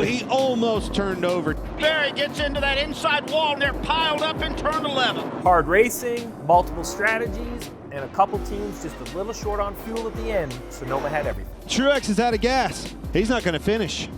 he almost turned over. Barry gets into that inside wall, and they're piled up in turn 11. Hard racing, multiple strategies, and a couple teams just a little short on fuel at the end. Sonoma had everything. Truex is out of gas. He's not going to finish.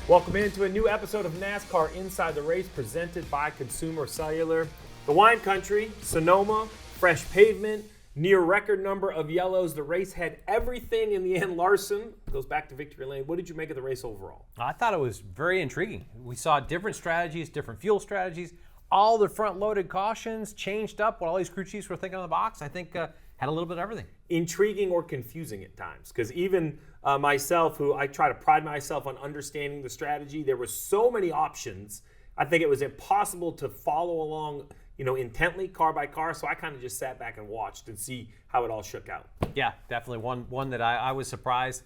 Welcome into a new episode of NASCAR Inside the Race presented by Consumer Cellular. The wine country, Sonoma, fresh pavement, near record number of yellows. The race had everything in the end. Larson goes back to victory lane. What did you make of the race overall? I thought it was very intriguing. We saw different strategies, different fuel strategies, all the front-loaded cautions changed up what all these crew chiefs were thinking on the box. I think had a little bit of everything. Intriguing or confusing at times, because even myself, who I try to pride myself on understanding the strategy, there were so many options. I think it was impossible to follow along, intently car by car. So I kind of just sat back and watched and see how it all shook out. Yeah, definitely one that I was surprised.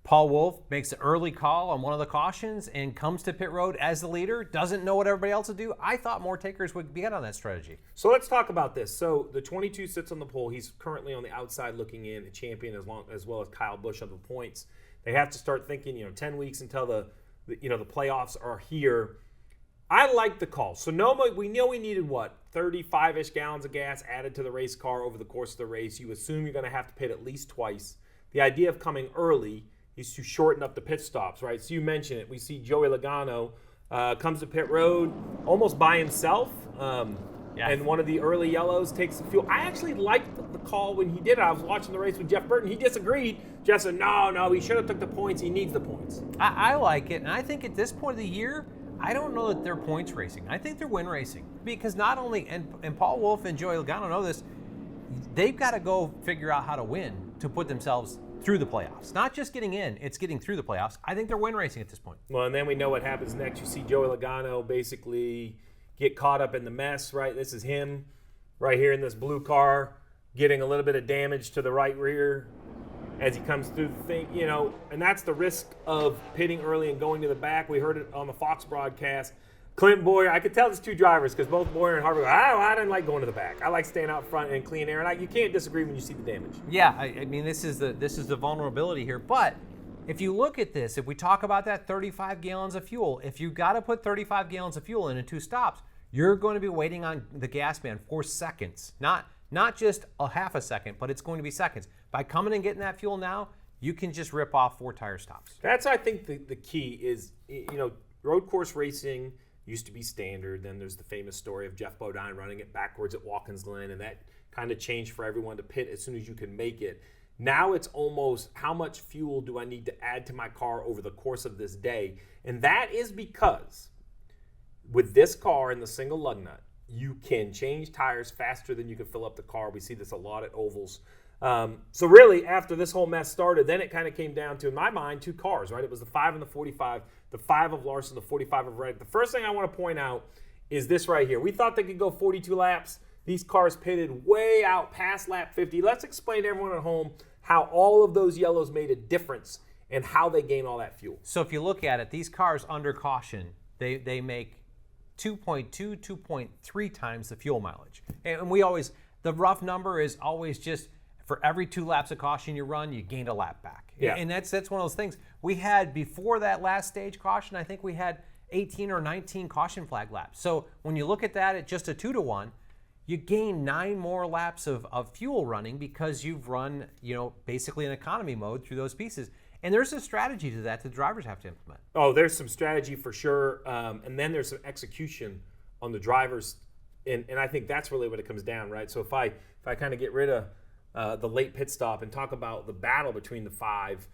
Paul Wolfe makes an early call on one of the cautions and comes to pit road as the leader, doesn't know what everybody else would do. I thought more takers would get on that strategy. So let's talk about this. So the 22 sits on the pole. He's currently on the outside looking in, a champion as well as Kyle Busch on the points. They have to start thinking, 10 weeks until the playoffs are here. I like the call. Sonoma, we know we needed 35-ish gallons of gas added to the race car over the course of the race. You assume you're going to have to pit at least twice. The idea of coming early is to shorten up the pit stops, right? So you mentioned it. We see Joey Logano comes to pit road almost by himself. And one of the early yellows takes the fuel. I actually liked the call when he did it. I was watching the race with Jeff Burton. He disagreed. Jeff said, no, he should have took the points. He needs the points. I like it, and I think at this point of the year, I don't know that they're points racing. I think they're win racing. Because not only, and Paul Wolfe and Joey Logano know this, they've got to go figure out how to win to put themselves through the playoffs. Not just getting in, it's getting through the playoffs. I think they're win racing at this point. Well, and then we know what happens next. You see Joey Logano basically get caught up in the mess, right? This is him right here in this blue car getting a little bit of damage to the right rear as he comes through the thing, and that's the risk of pitting early and going to the back. We heard it on the Fox broadcast. Clint Boyer, I could tell it's two drivers because both Boyer and Harvick go, I didn't like going to the back. I like staying out front and clean air. And you can't disagree when you see the damage. Yeah, I mean, this is the vulnerability here. But if you look at this, if we talk about that 35 gallons of fuel, if you got to put 35 gallons of fuel in 2 stops, you're going to be waiting on the gas man for seconds. Not just a half a second, but it's going to be seconds. By coming and getting that fuel now, you can just rip off 4 tire stops. That's, I think, the key is, road course racing used to be standard. Then there's the famous story of Jeff Bodine running it backwards at Watkins Glen, and that kind of changed for everyone to pit as soon as you can make it. Now it's almost how much fuel do I need to add to my car over the course of this day? And that is because with this car and the single lug nut, you can change tires faster than you can fill up the car. We see this a lot at ovals. So really, after this whole mess started, then it kind of came down to, in my mind, 2 cars, right? It was the 5 and the 45, the 5 of Larson, the 45 of Reddick. The first thing I want to point out is this right here. We thought they could go 42 laps. These cars pitted way out past lap 50. Let's explain to everyone at home how all of those yellows made a difference and how they gain all that fuel. So if you look at it, these cars under caution, they make 2.2, 2.3 times the fuel mileage. And the rough number is always just for every 2 laps of caution you run, you gained a lap back. Yeah. And that's one of those things. We had, before that last stage caution, I think we had 18 or 19 caution flag laps. So when you look at that at just a 2-to-1, you gain 9 more laps of fuel running because you've run, basically in economy mode through those pieces. And there's a strategy to that the drivers have to implement. Oh, there's some strategy for sure. And then there's some execution on the drivers. And I think that's really what it comes down, right? So if I kind of get rid of the late pit stop and talk about the battle between the 5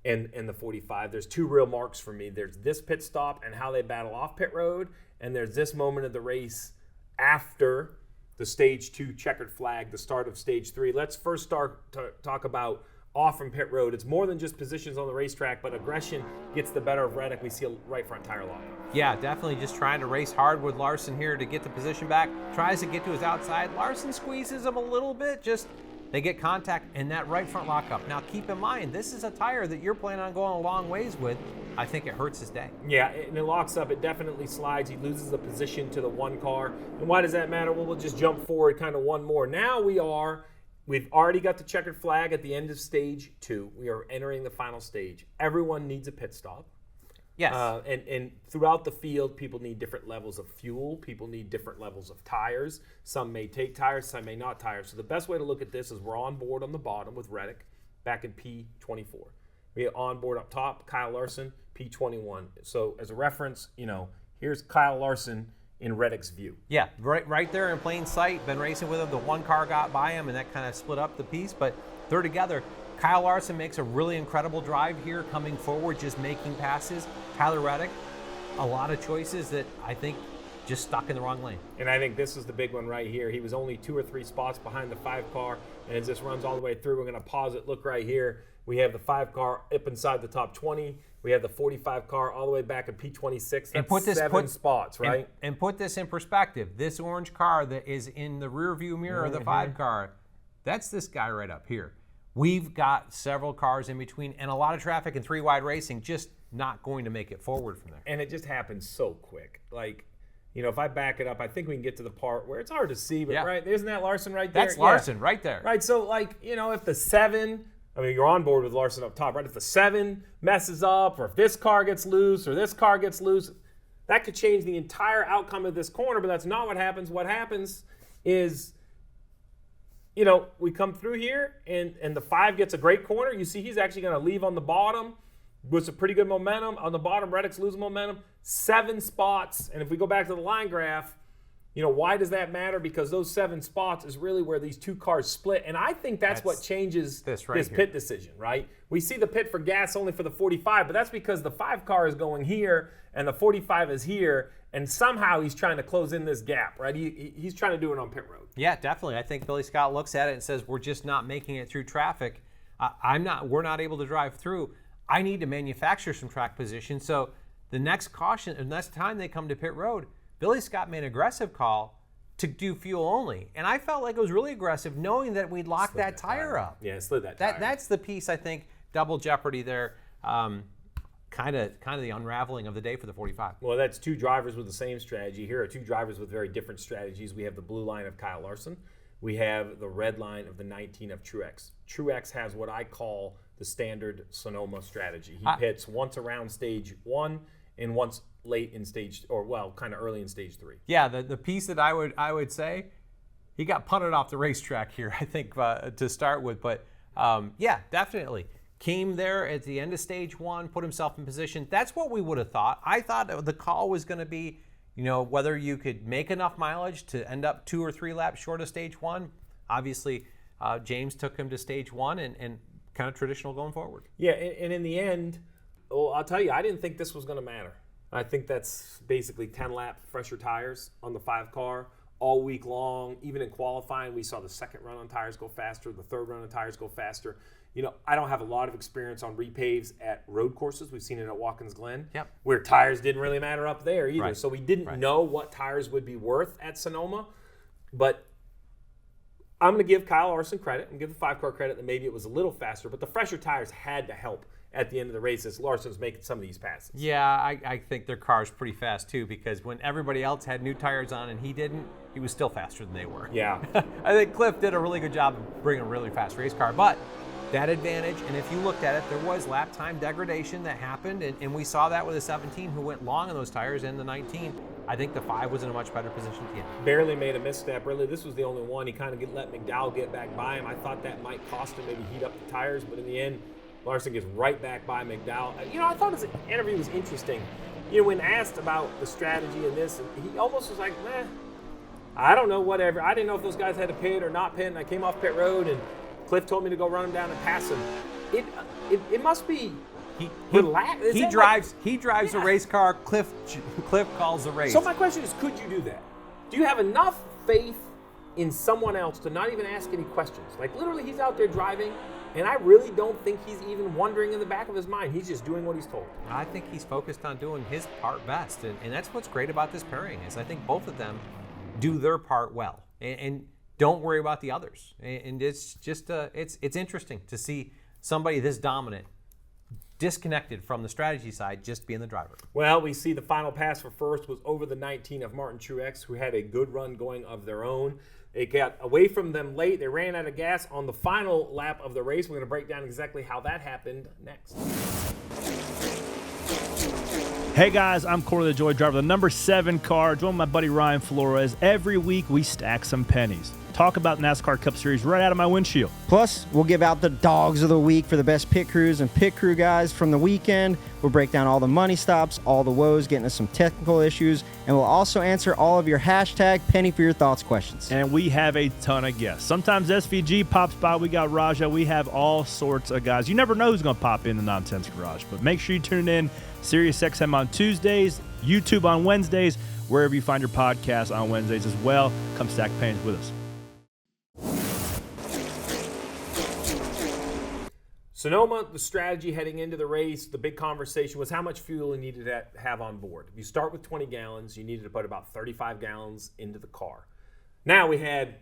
and the 45, there's 2 real marks for me. There's this pit stop and how they battle off pit road, and there's this moment of the race after the stage 2 checkered flag, the start of stage 3. Let's first start to talk about off from pit road. It's more than just positions on the racetrack, but aggression gets the better of Reddick. We see a right front tire lock. Yeah, definitely just trying to race hard with Larson here to get the position back. Tries to get to his outside. Larson squeezes him a little bit. They get contact and that right front lockup. Now keep in mind, this is a tire that you're planning on going a long ways with. I think it hurts his day. Yeah, and it locks up. It definitely slides. He loses the position to the 1 car. And why does that matter? Well, we'll just jump forward kind of one more. Now we are We've already got the checkered flag at the end of stage 2. We are entering the final stage. Everyone needs a pit stop. Yes. And throughout the field, people need different levels of fuel. People need different levels of tires. Some may take tires, some may not tires. So the best way to look at this is we're on board on the bottom with Reddick back in P24. We are on board up top, Kyle Larson, P21. So as a reference, here's Kyle Larson in Reddick's view. Yeah, right there in plain sight. Been racing with him. The one car got by him, and that kind of split up the piece, but they're together. Kyle Larson makes a really incredible drive here, coming forward, just making passes. Tyler Reddick, a lot of choices that I think just stuck in the wrong lane. And I think this is the big one right here. He was only 2 or 3 spots behind the 5 car, and as this runs all the way through, we're going to pause it. Look right here. We have the 5 car up inside the top 20. We have the 45 car all the way back in P26. That's 7 spots, right? And put this in perspective. This orange car that is in the rear view mirror of the 5 car, that's this guy right up here. We've got several cars in between and a lot of traffic in 3-wide racing, just not going to make it forward from there. And it just happens so quick. Like, if I back it up, I think we can get to the part where it's hard to see, but right, isn't that Larson right there? That's Larson right there. Right, so if the 7, you're on board with Larson up top, right? If the 7 messes up, or if this car gets loose, or this car gets loose, that could change the entire outcome of this corner, but that's not what happens. What happens is, we come through here, and the 5 gets a great corner. You see he's actually going to leave on the bottom with some pretty good momentum. On the bottom, Reddick's losing momentum. 7 spots, and if we go back to the line graph, why does that matter? Because those 7 spots is really where these 2 cars split, and I think that's what changes this pit decision, right? We see the pit for gas only for the 45, but that's because the 5 car is going here, and the 45 is here, and somehow he's trying to close in this gap, right? He's trying to do it on pit road. Yeah, definitely. I think Billy Scott looks at it and says, we're just not making it through traffic. We're not able to drive through. I need to manufacture some track position. So the next time they come to pit road, Billy Scott made an aggressive call to do fuel only. And I felt like it was really aggressive knowing that we'd lock that tire up. Yeah, slid that tire. That's the piece, I think, double jeopardy there. Kind of the unraveling of the day for the 45. Well, that's 2 drivers with the same strategy. Here are 2 drivers with very different strategies. We have the blue line of Kyle Larson. We have the red line of the 19 of Truex. Truex has what I call the standard Sonoma strategy. He pits once around stage 1 and once late in stage, kind of early in stage 3. Yeah, the piece that I would say, he got punted off the racetrack here, I think, to start with. But yeah, definitely. Came there at the end of stage 1, put himself in position. That's what we would have thought. I thought the call was going to be, whether you could make enough mileage to end up 2 or 3 laps short of stage 1. Obviously, James took him to stage 1 and kind of traditional going forward. Yeah, and in the end, I'll tell you, I didn't think this was going to matter. I think that's basically 10-lap fresher tires on the 5 car all week long. Even in qualifying, we saw the second run on tires go faster, the third run on tires go faster. I don't have a lot of experience on repaves at road courses. We've seen it at Watkins Glen, where tires didn't really matter up there either. Right. So we didn't know what tires would be worth at Sonoma. But I'm going to give Kyle Larson credit and give the 5 car credit that maybe it was a little faster, but the fresher tires had to help at the end of the race as Larson's making some of these passes. Yeah, I think their car's pretty fast too, because when everybody else had new tires on and he didn't, he was still faster than they were. Yeah. I think Cliff did a really good job of bringing a really fast race car, but that advantage, and if you looked at it, there was lap time degradation that happened, and we saw that with the 17 who went long on those tires, and the 19. I think the 5 was in a much better position to get. Barely made a misstep. Really, this was the only one. He kind of let McDowell get back by him. I thought that might cost him, maybe heat up the tires, but in the end, Larson gets right back by McDowell. I thought his interview was interesting. When asked about the strategy and this, he almost was like, I don't know, whatever. I didn't know if those guys had to pit or not pit, and I came off pit road, and Cliff told me to go run him down and pass him. It must be relaxed. He drives a race car. Cliff calls the race. So my question is, could you do that? Do you have enough faith in someone else to not even ask any questions? Like, literally, he's out there driving, and I really don't think he's even wondering in the back of his mind. He's just doing what he's told. I think he's focused on doing his part best, and that's what's great about this pairing is I think both of them do their part well, and don't worry about the others. And it's just it's interesting to see somebody this dominant disconnected from the strategy side, just being the driver. Well, we see the final pass for first was over the 19 of Martin Truex, who had a good run going of their own. It got away from them late. They ran out of gas on the final lap of the race. We're going to break down exactly how that happened next. Hey guys, I'm Corey LaJoy, driver of the number 7 car, joined my buddy Ryan Flores. Every week we stack some pennies. Talk about NASCAR Cup Series right out of my windshield. Plus, we'll give out the dogs of the week for the best pit crews and pit crew guys from the weekend. We'll break down all the money stops, all the woes, get into some technical issues, and we'll also answer all of your hashtag Penny for Your Thoughts questions. And we have a ton of guests. Sometimes SVG pops by. We got Raja. We have all sorts of guys. You never know who's going to pop in the Nonsense Garage, but make sure you tune in. SiriusXM on Tuesdays, YouTube on Wednesdays, wherever you find your podcast on Wednesdays as well. Come stack pennies with us. Sonoma, the strategy heading into the race, the big conversation was how much fuel you needed to have on board. If you start with 20 gallons, you needed to put about 35 gallons into the car. Now we had,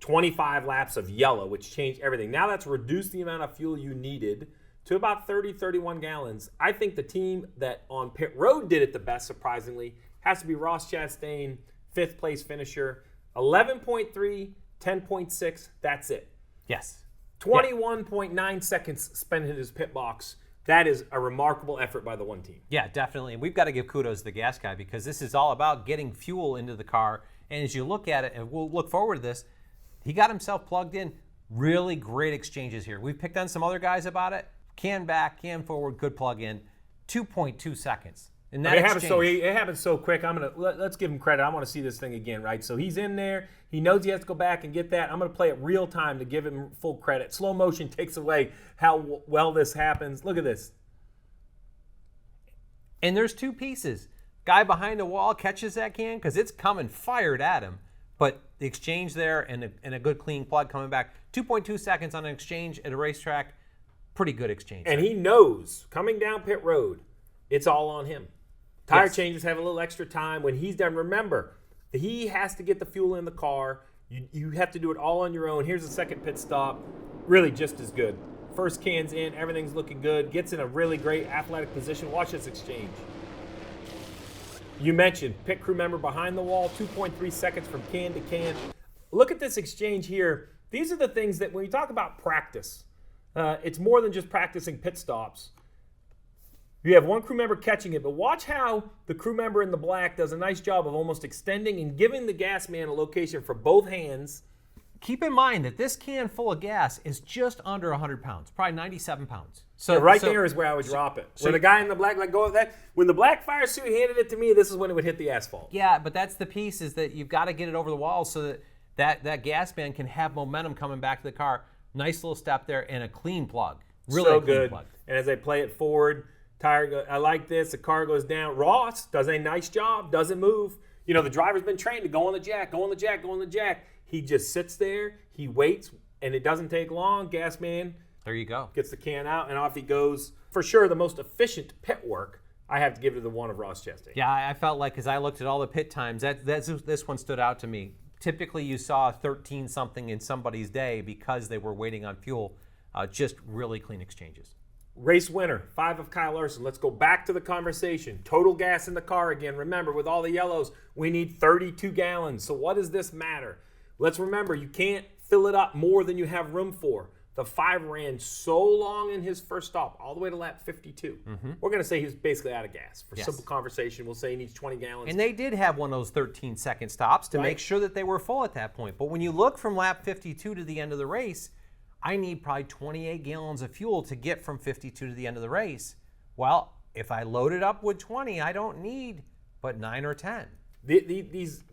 25 laps of yellow, which changed everything. Now that's reduced the amount of fuel you needed to about 30, 31 gallons. I think the team that on pit road did it the best, surprisingly, has to be Ross Chastain, 5th place finisher. 11.3, 10.6, that's it. Yes. 21.9 seconds spent in his pit box. That is a remarkable effort by the one team. Yeah, definitely. And we've got to give kudos to the gas guy because this is all about getting fuel into the car. And as you look at it, and we'll look forward to this, he got himself plugged in. Really great exchanges here. We've picked on some other guys about it. Can back, can forward, good plug in. 2.2 seconds. And that it happened so quick. Let's give him credit. I want to see this thing again, right? So he's in there. He knows he has to go back and get that. I'm going to play it real time to give him full credit. Slow motion takes away how well this happens. Look at this. And there's two pieces. Guy behind the wall catches that can because it's coming fired at him. But the exchange there and a good clean plug coming back. 2.2 seconds on an exchange at a racetrack. Pretty good exchange. And he knows coming down pit road, it's all on him. Tire changes have a little extra time. When he's done, remember, he has to get the fuel in the car. You have to do it all on your own. Here's the second pit stop. Really just as good. First can's in. Everything's looking good. Gets in a really great athletic position. Watch this exchange. You mentioned pit crew member behind the wall, 2.3 seconds from can to can. Look at this exchange here. These are the things that when you talk about practice, it's more than just practicing pit stops. You have one crew member catching it, but watch how the crew member in the black does a nice job of almost extending and giving the gas man a location for both hands. Keep in mind that this can full of gas is just under 100 pounds, probably 97 pounds. So there is where I would drop it. Where the guy in the black let go of that. When the black fire suit handed it to me, this is when it would hit the asphalt. Yeah, but that's the piece is that you've got to get it over the wall so that gas man can have momentum coming back to the car. Nice little step there and a clean plug. Really so clean good. Plug. And as they play it forward, I like this. The car goes down. Ross does a nice job. Doesn't move. You know, the driver's been trained to go on the jack, go on the jack, go on the jack. He just sits there. He waits, and it doesn't take long. Gas man. There you go. Gets the can out, and off he goes. For sure, the most efficient pit work, I have to give to the one of Ross Chastain. Yeah, I felt like as I looked at all the pit times, this one stood out to me. Typically, you saw 13-something in somebody's day because they were waiting on fuel. Just really clean exchanges. Race winner, 5 of Kyle Larson. Let's go back to the conversation. Total gas in the car again. Remember, with all the yellows, we need 32 gallons. So what does this matter? Let's remember, you can't fill it up more than you have room for. The 5 ran so long in his first stop, all the way to lap 52. Mm-hmm. We're going to say he was basically out of gas. For simple conversation, we'll say he needs 20 gallons. And they did have one of those 13-second stops to make sure that they were full at that point. But when you look from lap 52 to the end of the race, I need probably 28 gallons of fuel to get from 52 to the end of the race. Well, if I load it up with 20, I don't need but 9 or 10. These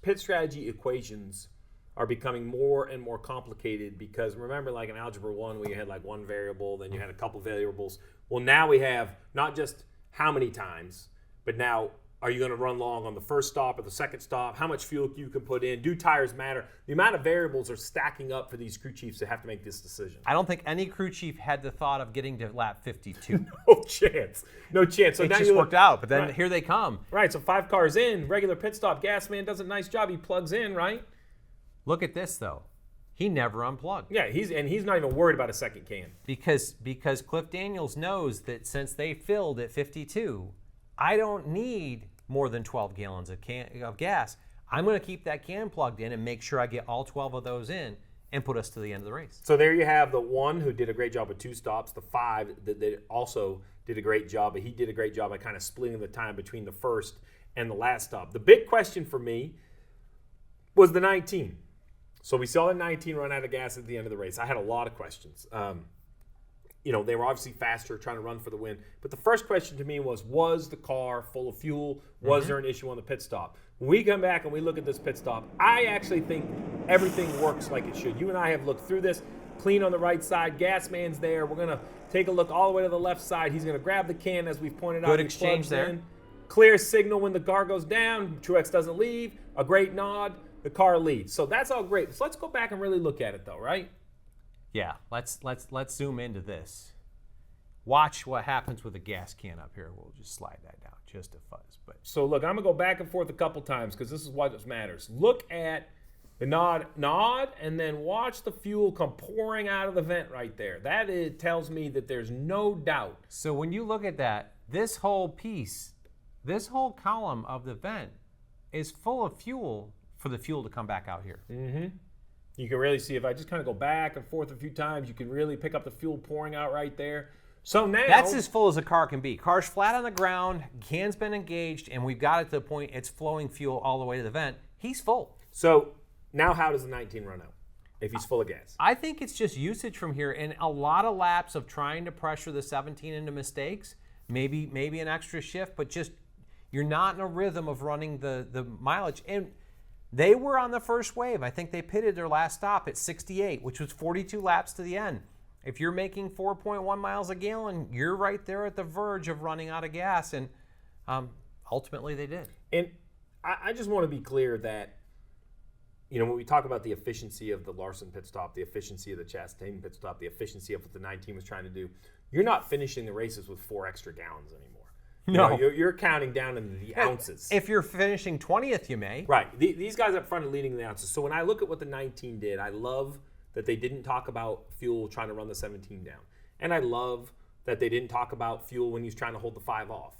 pit strategy equations are becoming more and more complicated because remember, like in Algebra 1, we had like one variable, then you had a couple variables. Well, now we have not just how many times, but now are you going to run long on the first stop or the second stop? How much fuel you can put in? Do tires matter? The amount of variables are stacking up for these crew chiefs to have to make this decision. I don't think any crew chief had the thought of getting to lap 52. No chance. No chance. So it now just worked out, but then here they come. Right, so 5 cars in, regular pit stop. Gas man does a nice job. He plugs in, right? Look at this, though. He never unplugged. Yeah, he's not even worried about a second can. Because Cliff Daniels knows that since they filled at 52, I don't need more than 12 gallons of gas. I'm going to keep that can plugged in and make sure I get all 12 of those in and put us to the end of the race. So there you have the 1 who did a great job with 2 stops, the 5 that also did a great job, but he did a great job at kind of splitting the time between the first and the last stop. The big question for me was the 19. So we saw the 19 run out of gas at the end of the race. I had a lot of questions. They were obviously faster, trying to run for the win. But the first question to me was the car full of fuel? Was there an issue on the pit stop? When we come back and we look at this pit stop, I actually think everything works like it should. You and I have looked through this. Clean on the right side. Gas man's there. We're going to take a look all the way to the left side. He's going to grab the can, as we've pointed out. Good exchange there. In. Clear signal when the car goes down. Truex doesn't leave. A great nod. The car leads. So that's all great. So let's go back and really look at it, though, right? Yeah, let's zoom into this. Watch what happens with the gas can up here. We'll just slide that down just a fuzz. But so look, I'm gonna go back and forth a couple times because this is what matters. Look at the nod, and then watch the fuel come pouring out of the vent right there. That tells me that there's no doubt. So when you look at that, this whole piece, this whole column of the vent is full of fuel for the fuel to come back out here. Mm-hmm. You can really see, if I just kind of go back and forth a few times, you can really pick up the fuel pouring out right there. So now that's as full as a car can be. Car's flat on the ground, can's been engaged, and we've got it to the point it's flowing fuel all the way to the vent. He's full. So now how does the 19 run out if he's full of gas? I think it's just usage from here and a lot of laps of trying to pressure the 17 into mistakes, maybe an extra shift, but just you're not in a rhythm of running the mileage. And they were on the first wave. I think they pitted their last stop at 68, which was 42 laps to the end. If you're making 4.1 miles a gallon, you're right there at the verge of running out of gas, and ultimately they did. And I just want to be clear that, when we talk about the efficiency of the Larson pit stop, the efficiency of the Chastain pit stop, the efficiency of what the 19 was trying to do, you're not finishing the races with 4 extra gallons anymore. No. You're counting down in the ounces. If you're finishing 20th, you may. Right. These guys up front are leading the ounces. So when I look at what the 19 did, I love that they didn't talk about fuel trying to run the 17 down. And I love that they didn't talk about fuel when he's trying to hold the 5 off.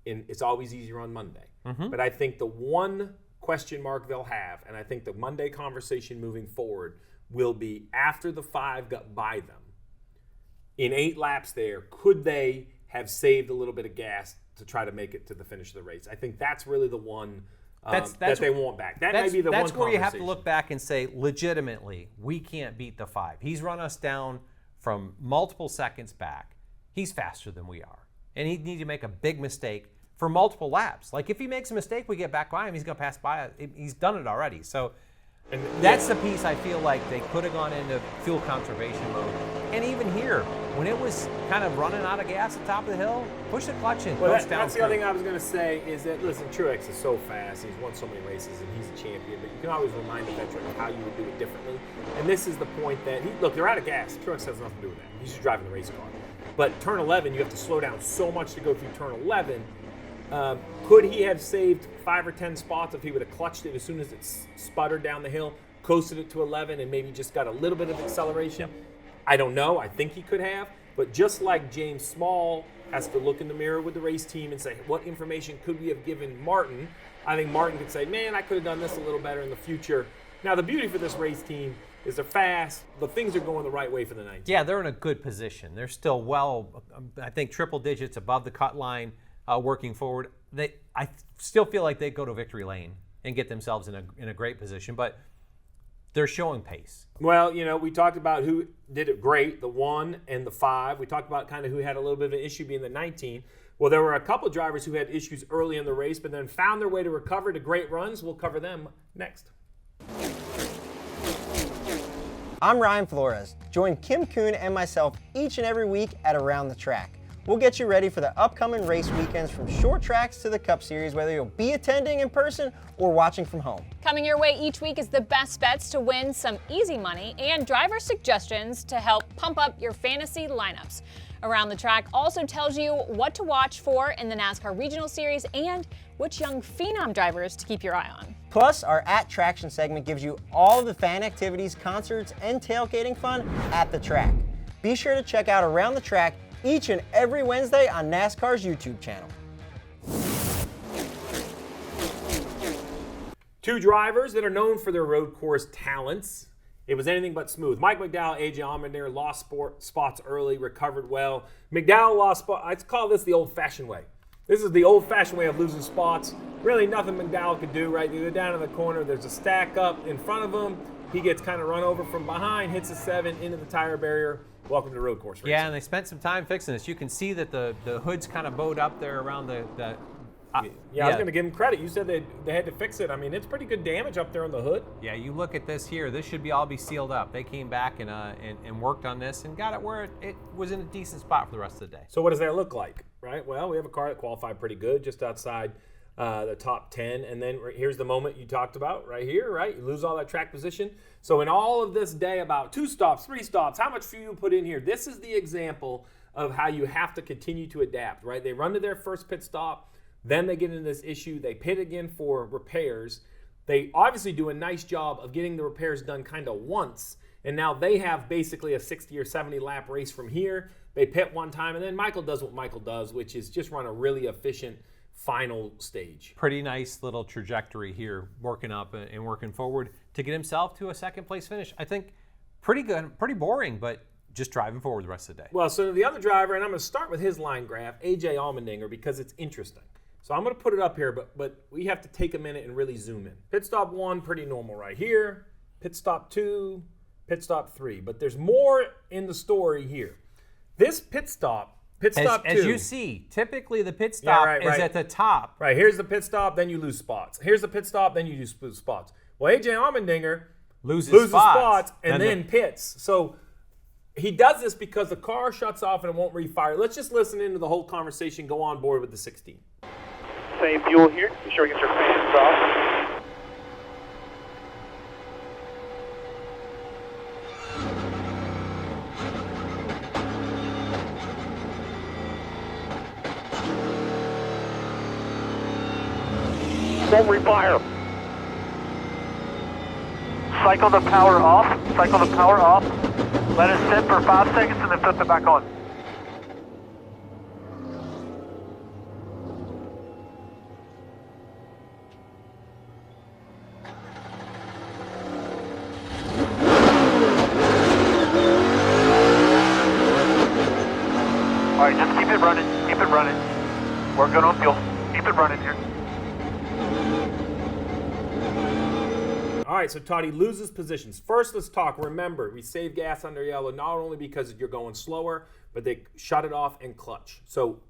And it's always easier on Monday. Mm-hmm. But I think the one question mark they'll have, and I think the Monday conversation moving forward will be after the 5 got by them, in 8 laps there, could they have saved a little bit of gas to try to make it to the finish of the race? I think that's really the one that they want back. That may be the one That's where you have to conversation. look back and say, legitimately, we can't beat the 5. He's run us down from multiple seconds back. He's faster than we are. And he'd need to make a big mistake for multiple laps. Like, if he makes a mistake, we get back by him, he's going to pass by us. He's done it already. So that's the piece I feel like they could have gone into fuel conservation mode. And even here, when it was kind of running out of gas at the top of the hill, push the clutch in. Well, that's the other thing I was going to say is that, listen, Truex is so fast. He's won so many races, and he's a champion. But you can always remind the veteran of how you would do it differently. And this is the point that, look, they're out of gas. Truex has nothing to do with that. He's just driving the race car. But turn 11, you have to slow down so much to go through turn 11. Could he have saved 5 or 10 spots if he would have clutched it as soon as it sputtered down the hill, coasted it to 11, and maybe just got a little bit of acceleration? Yep. I don't know. I think he could have. But just like James Small has to look in the mirror with the race team and say, what information could we have given Martin? I think Martin could say, man, I could have done this a little better in the future. Now, the beauty for this race team is they're fast, but things are going the right way for the 19. Yeah, they're in a good position. They're still I think, triple digits above the cut line, working forward. I still feel like they go to victory lane and get themselves in a great position, but they're showing pace. Well, we talked about who did it great, the 1 and the 5. We talked about kind of who had a little bit of an issue being the 19. Well, there were a couple of drivers who had issues early in the race, but then found their way to recover to great runs. We'll cover them next. I'm Ryan Flores. Join Kim Kuhn and myself each and every week at Around the Track. We'll get you ready for the upcoming race weekends, from short tracks to the Cup Series, whether you'll be attending in person or watching from home. Coming your way each week is the best bets to win some easy money and driver suggestions to help pump up your fantasy lineups. Around the Track also tells you what to watch for in the NASCAR Regional Series and which young phenom drivers to keep your eye on. Plus, our At Traction segment gives you all of the fan activities, concerts, and tailgating fun at the track. Be sure to check out Around the Track each and every Wednesday on NASCAR's YouTube channel. Two drivers that are known for their road course talents. It was anything but smooth. Mike McDowell, AJ Allmendinger lost spots early, recovered well. McDowell lost spots. I call this the old-fashioned way. This is the old-fashioned way of losing spots. Really nothing McDowell could do, right? You go down in the corner, there's a stack up in front of him. He gets kind of run over from behind, hits a 7 into the tire barrier. Welcome to road course racing. Yeah, and they spent some time fixing this. You can see that the hood's kind of bowed up there around the I was going to give them credit. You said they had to fix it. I mean, it's pretty good damage up there on the hood. Yeah, you look at this here. This should all be sealed up. They came back and worked on this and got it where it was in a decent spot for the rest of the day. So what does that look like, right? Well, we have a car that qualified pretty good, just outside the top 10. And then here's the moment you talked about right here, right? You lose all that track position. So in all of this day about 2 stops, 3 stops, how much fuel you put in here, this is the example of how you have to continue to adapt, right? They run to their first pit stop. Then they get into this issue. They pit again for repairs. They obviously do a nice job of getting the repairs done kind of once. And now they have basically a 60 or 70 lap race from here. They pit one time, and then Michael does what Michael does, which is just run a really efficient final stage. Pretty nice little trajectory here, working up and working forward to get himself to a second place finish. I think pretty good, pretty boring, but just driving forward the rest of the day. Well, so the other driver, and I'm going to start with his line graph, AJ Allmendinger, because it's interesting. So I'm going to put it up here, but we have to take a minute and really zoom in. Pit stop 1, pretty normal right here. Pit stop 2, pit stop 3. But there's more in the story here. This pit stop 2. As you see, typically the pit stop is at the top. Right, here's the pit stop, then you lose spots. Here's the pit stop, then you lose spots. Well, AJ Allmendinger loses spots and then pits. So he does this because the car shuts off and it won't refire. Let's just listen into the whole conversation, go on board with the 16. Same fuel here. Be sure to get your fans off. Won't refire. Cycle the power off. Cycle the power off. Let it sit for 5 seconds and then flip it back on. All right, just keep it running. Keep it running. We're good on fuel. Keep it running here. All right, so Todd, he loses positions. First, let's talk. Remember, we save gas under yellow not only because you're going slower, but they shut it off and clutch. So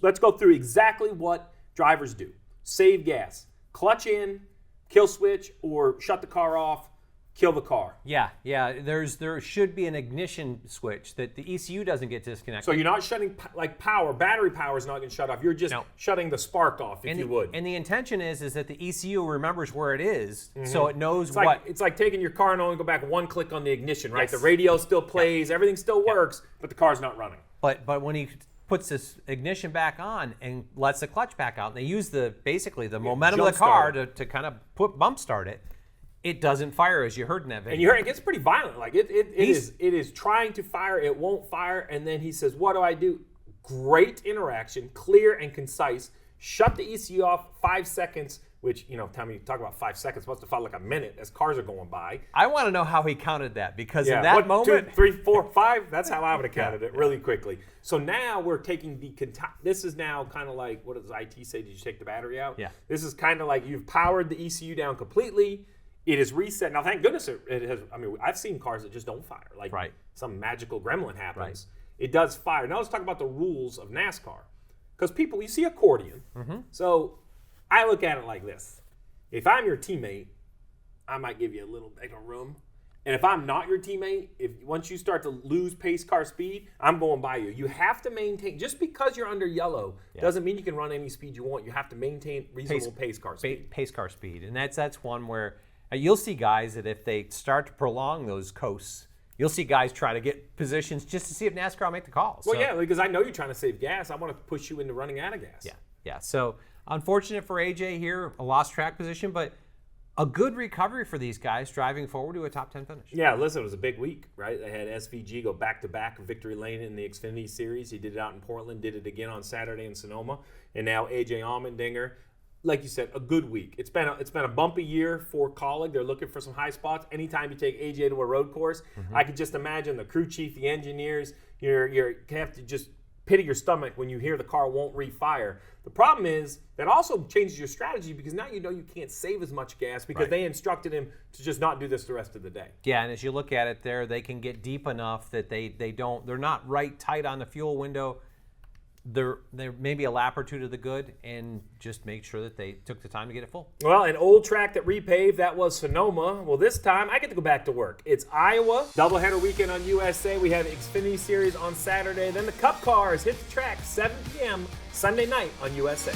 let's go through exactly what drivers do. Save gas. Clutch in, kill switch, or shut the car off, kill the car. Yeah. There should be an ignition switch that the ECU doesn't get disconnected. So you're not shutting, like power, battery power is not going to shut off. You're just shutting the spark off, if you would. And the intention is that the ECU remembers where it is, so it knows what. It's like taking your car and only go back one click on the ignition, right? Yes. The radio still plays, everything still works, but the car's not running. But when he puts this ignition back on and lets the clutch back out, and they use basically the momentum of the car to kind of bump start it, it doesn't fire, as you heard in that video. And you heard it gets pretty violent. Like it is trying to fire, it won't fire, and then he says, "What do I do?" Great interaction, clear and concise. Shut the ECU off 5 seconds, which, tell me, talk about 5 seconds, must have felt like a minute as cars are going by. I want to know how he counted that, because in that moment, 2, 3, 4, 5. That's how I would have counted it really quickly. So now we're taking this is now kind of like, what does IT say? Did you take the battery out? Yeah. This is kind of like you've powered the ECU down completely. It is reset. Now, thank goodness it has. I mean, I've seen cars that just don't fire. Like some magical gremlin happens. Right. It does fire. Now let's talk about the rules of NASCAR. Because you see accordion. Mm-hmm. So I look at it like this. If I'm your teammate, I might give you a little bit of room. And if I'm not your teammate, once you start to lose pace car speed, I'm going by you. You have to maintain, just because you're under yellow doesn't mean you can run any speed you want. You have to maintain reasonable pace car speed. Pace car speed. And that's one where you'll see guys that if they start to prolong those coasts, you'll see guys try to get positions just to see if NASCAR will make the call. Well, yeah, because I know you're trying to save gas. I want to push you into running out of gas. Yeah. So unfortunate for AJ here, a lost track position, but a good recovery for these guys driving forward to a top 10 finish. Yeah, listen, it was a big week, right? They had SVG go back-to-back victory lane in the Xfinity Series. He did it out in Portland, did it again on Saturday in Sonoma, and now AJ Allmendinger. like you said, a good week. It's been a bumpy year for Colleague. They're looking for some high spots. Anytime you take AJ to a road course, I could just imagine the crew chief, the engineers, you have to just pity your stomach when you hear the car won't refire. The problem is that also changes your strategy because now you know you can't save as much gas because they instructed him to just not do this the rest of the day. Yeah, and as you look at it there, they can get deep enough that they're not right tight on the fuel window. They're maybe a lap or two to the good, and just make sure that they took the time to get it full. Well, an old track that repaved, that was Sonoma. Well, this time I get to go back to work. It's Iowa, doubleheader weekend on USA. We have the Xfinity Series on Saturday. Then the Cup cars hit the track 7 p.m. Sunday night on USA.